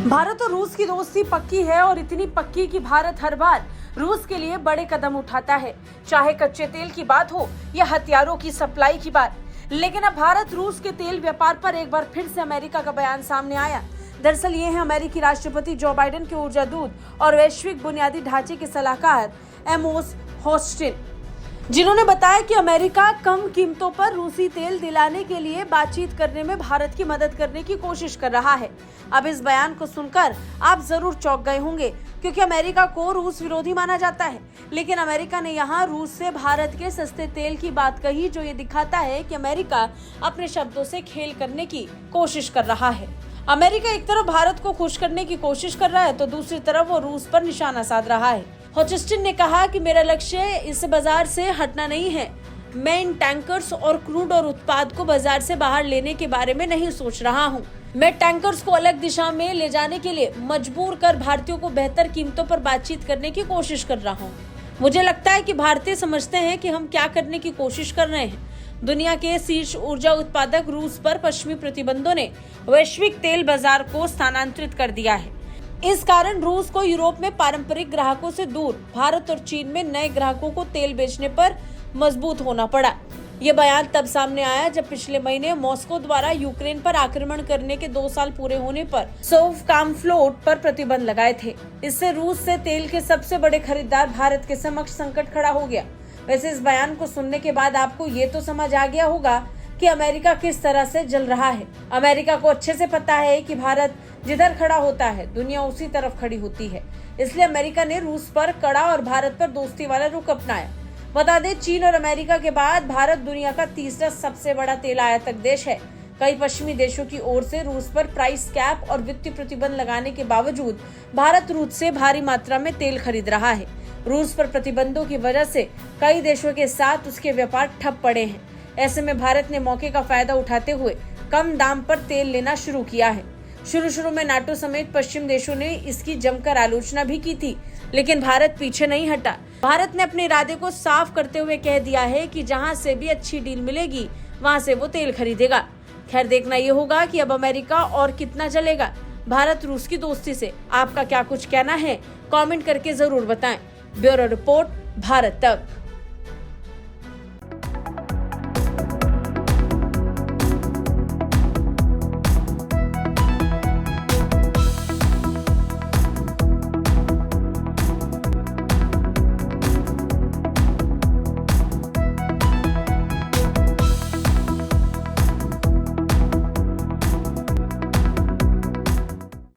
भारत और रूस की दोस्ती पक्की है और इतनी पक्की कि भारत हर बार रूस के लिए बड़े कदम उठाता है, चाहे कच्चे तेल की बात हो या हथियारों की सप्लाई की बात। लेकिन अब भारत रूस के तेल व्यापार पर एक बार फिर से अमेरिका का बयान सामने आया। दरअसल ये है अमेरिकी राष्ट्रपति जो बाइडेन के ऊर्जा दूत और वैश्विक बुनियादी ढांचे के सलाहकार एमोस होस्टिन, जिन्होंने बताया कि अमेरिका कम कीमतों पर रूसी तेल दिलाने के लिए बातचीत करने में भारत की मदद करने की कोशिश कर रहा है। अब इस बयान को सुनकर आप जरूर चौंक गए होंगे, क्योंकि अमेरिका को रूस विरोधी माना जाता है। लेकिन अमेरिका ने यहाँ रूस से भारत के सस्ते तेल की बात कही, जो ये दिखाता है कि अमेरिका अपने शब्दों से खेल करने की कोशिश कर रहा है। अमेरिका एक तरफ भारत को खुश करने की कोशिश कर रहा है, तो दूसरी तरफ वो रूस पर निशाना साध रहा है। होस्टिन ने कहा कि मेरा लक्ष्य इस बाजार से हटना नहीं है। मैं इन टैंकर्स और क्रूड और उत्पाद को बाजार से बाहर लेने के बारे में नहीं सोच रहा हूं। मैं टैंकर्स को अलग दिशा में ले जाने के लिए मजबूर कर भारतीयों को बेहतर कीमतों पर बातचीत करने की कोशिश कर रहा हूं। मुझे लगता है कि भारतीय समझते हैं कि हम क्या करने की कोशिश कर रहे हैं। दुनिया के शीर्ष ऊर्जा उत्पादक रूस पर पश्चिमी प्रतिबंधों ने वैश्विक तेल बाजार को स्थानांतरित कर दिया है। इस कारण रूस को यूरोप में पारंपरिक ग्राहकों से दूर भारत और चीन में नए ग्राहकों को तेल बेचने पर मजबूत होना पड़ा। ये बयान तब सामने आया जब पिछले महीने मॉस्को द्वारा यूक्रेन पर आक्रमण करने के 2 साल पूरे होने पर सोवकाम फ्लोट पर प्रतिबंध लगाए थे। इससे रूस से तेल के सबसे बड़े खरीदार भारत के समक्ष संकट खड़ा हो गया। वैसे इस बयान को सुनने के बाद आपको ये तो समझ आ गया होगा कि अमेरिका किस तरह से जल रहा है। अमेरिका को अच्छे से पता है कि भारत जिधर खड़ा होता है दुनिया उसी तरफ खड़ी होती है। इसलिए अमेरिका ने रूस पर कड़ा और भारत पर दोस्ती वाला रुख अपनाया। बता दें, चीन और अमेरिका के बाद भारत दुनिया का तीसरा सबसे बड़ा तेल आयातक देश है। कई पश्चिमी देशों की ओर से रूस पर प्राइस कैप और वित्तीय प्रतिबंध लगाने के बावजूद भारत रूस से भारी मात्रा में तेल खरीद रहा है। रूस पर प्रतिबंधों की वजह से कई देशों के साथ उसके व्यापार ठप पड़े हैं। ऐसे में भारत ने मौके का फायदा उठाते हुए कम दाम पर तेल लेना शुरू किया है। शुरू में नाटो समेत पश्चिम देशों ने इसकी जमकर आलोचना भी की थी, लेकिन भारत पीछे नहीं हटा। भारत ने अपने इरादे को साफ करते हुए कह दिया है कि जहां से भी अच्छी डील मिलेगी वहां से वो तेल खरीदेगा। खैर, देखना ये होगा कि अब अमेरिका और कितना चलेगा भारत रूस की दोस्ती से। आपका क्या कुछ कहना है, कमेंट करके जरूर बताएं। ब्यूरो रिपोर्ट, भारत तक।